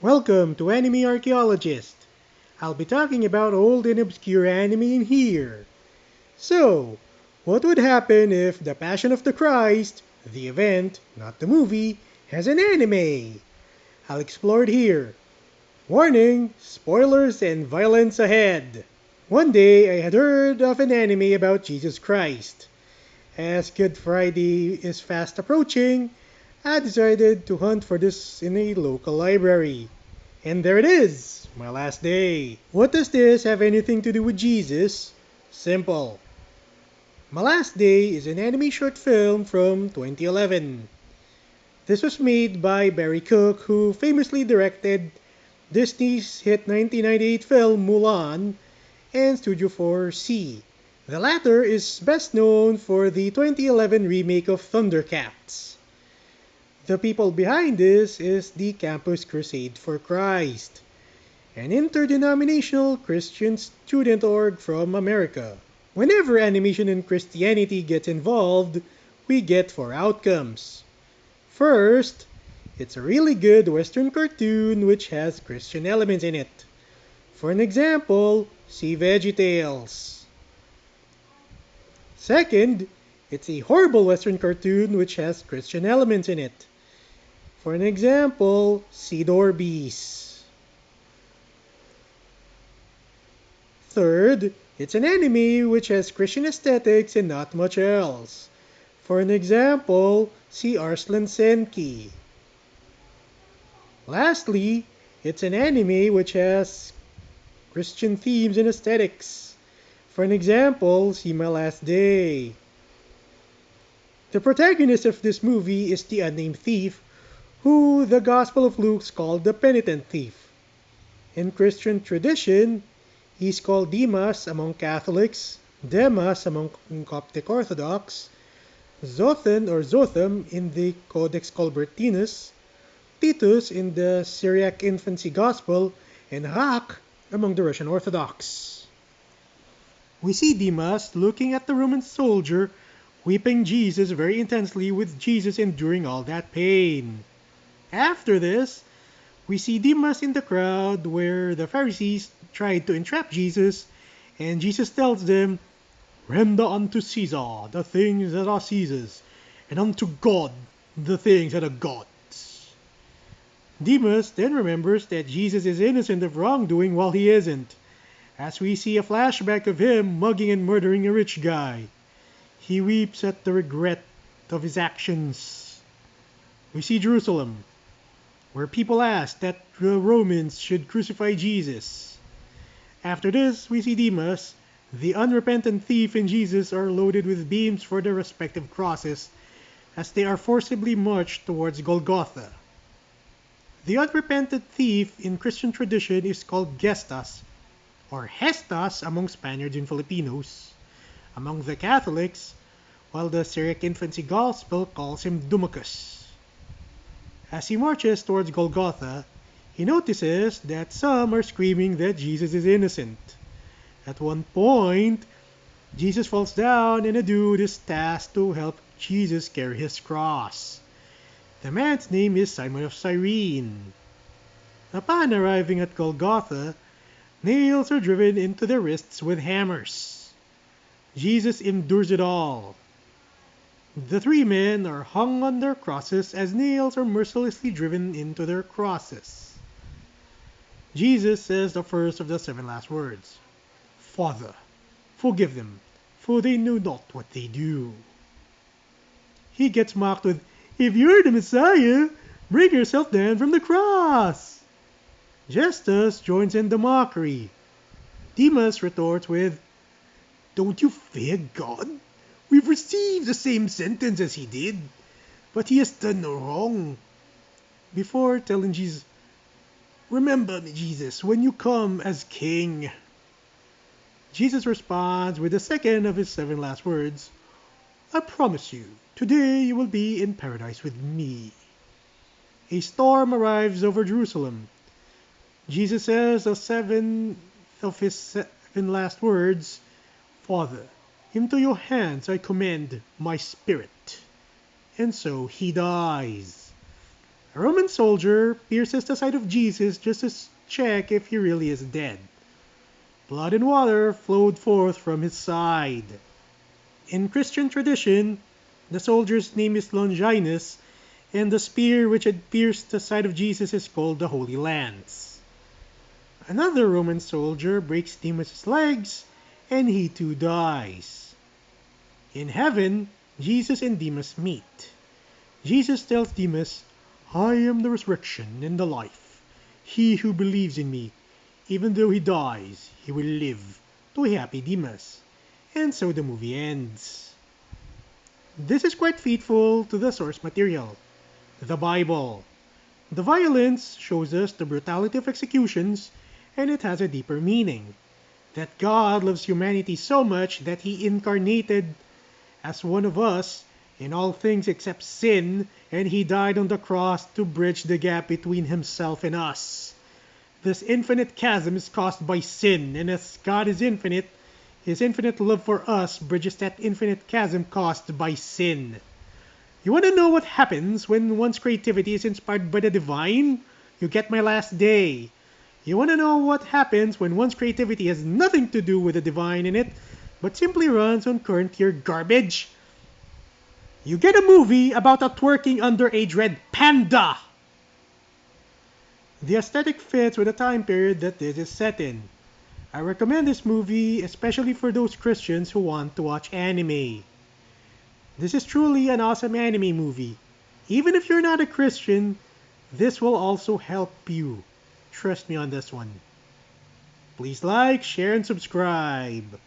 Welcome to Anime Archaeologist. I'll be talking about old and obscure anime in here. So, what would happen if The Passion of the Christ, the event, not the movie, has an anime? I'll explore it here. Warning, spoilers and violence ahead. One day I had heard of an anime about Jesus Christ. As Good Friday is fast approaching, I decided to hunt for this in a local library. And there it is, my last day. What does this have anything to do with Jesus? Simple. My Last Day is an anime short film from 2011. This was made by Barry Cook, who famously directed Disney's hit 1998 film Mulan and Studio 4C. The latter is best known for the 2011 remake of Thundercats. The people behind this is the Campus Crusade for Christ, an interdenominational Christian student org from America. Whenever animation and Christianity gets involved, we get four outcomes. First, it's a really good Western cartoon which has Christian elements in it. For an example, see VeggieTales. Second, it's a horrible Western cartoon which has Christian elements in it. For an example, see Dorbies. Third, it's an anime which has Christian aesthetics and not much else. For an example, see Arslan Senki. Lastly, it's an anime which has Christian themes and aesthetics. For an example, see My Last Day. The protagonist of this movie is the unnamed thief, who the Gospel of Luke called the penitent thief. In Christian tradition, he's called Demas among Catholics, Demas among Coptic Orthodox, Zothan or Zotham in the Codex Colbertinus, Titus in the Syriac Infancy Gospel, and Rak among the Russian Orthodox. We see Demas looking at the Roman soldier weeping Jesus very intensely, with Jesus enduring all that pain. After this, we see Demas in the crowd where the Pharisees tried to entrap Jesus, and Jesus tells them, "Render unto Caesar the things that are Caesar's, and unto God the things that are God's." Demas then remembers that Jesus is innocent of wrongdoing while he isn't, as we see a flashback of him mugging and murdering a rich guy. He weeps at the regret of his actions. We see Jerusalem, where people ask that the Romans should crucify Jesus. After this, we see Demas, the unrepentant thief, and Jesus are loaded with beams for their respective crosses as they are forcibly marched towards Golgotha. The unrepentant thief in Christian tradition is called Gestas, or Hestas among Spaniards and Filipinos, among the Catholics, while the Syriac Infancy Gospel calls him Dumacus. As he marches towards Golgotha, he notices that some are screaming that Jesus is innocent. At one point, Jesus falls down and a dude is tasked to help Jesus carry his cross. The man's name is Simon of Cyrene. Upon arriving at Golgotha, nails are driven into their wrists with hammers. Jesus endures it all. The three men are hung on their crosses as nails are mercilessly driven into their crosses. Jesus says the first of the seven last words, "Father, forgive them, for they know not what they do." He gets mocked with, "If you're the Messiah, bring yourself down from the cross." Justus joins in the mockery. Demas retorts with, "Don't you fear God? We've received the same sentence as he did, but he has done no wrong." Before telling Jesus, "Remember me, Jesus, when you come as king." Jesus responds with the second of his seven last words, "I promise you, today you will be in paradise with me." A storm arrives over Jerusalem. Jesus says the seventh of his seven last words, "Father, into your hands I commend my spirit." And so he dies. A Roman soldier pierces the side of Jesus just to check if he really is dead. Blood and water flowed forth from his side. In Christian tradition, the soldier's name is Longinus, and the spear which had pierced the side of Jesus is called the Holy Lance. Another Roman soldier breaks Demas' legs, and he too dies. In heaven, Jesus and Demas meet. Jesus tells Demas, "I am the resurrection and the life. He who believes in me, even though he dies, he will live," to a happy Demas. And so the movie ends. This is quite faithful to the source material, the Bible. The violence shows us the brutality of executions, and it has a deeper meaning. That God loves humanity so much that he incarnated as one of us in all things except sin, and he died on the cross to bridge the gap between himself and us. This infinite chasm is caused by sin, and as God is infinite, his infinite love for us bridges that infinite chasm caused by sin. You want to know what happens when one's creativity is inspired by the divine? You get my last day. You want to know what happens when one's creativity has nothing to do with the divine in it, but simply runs on current year garbage? You get a movie about a twerking underage red panda. The aesthetic fits with the time period that this is set in. I recommend this movie especially for those Christians who want to watch anime. This is truly an awesome anime movie. Even if you're not a Christian, this will also help you. Trust me on this one. Please like, share, and subscribe.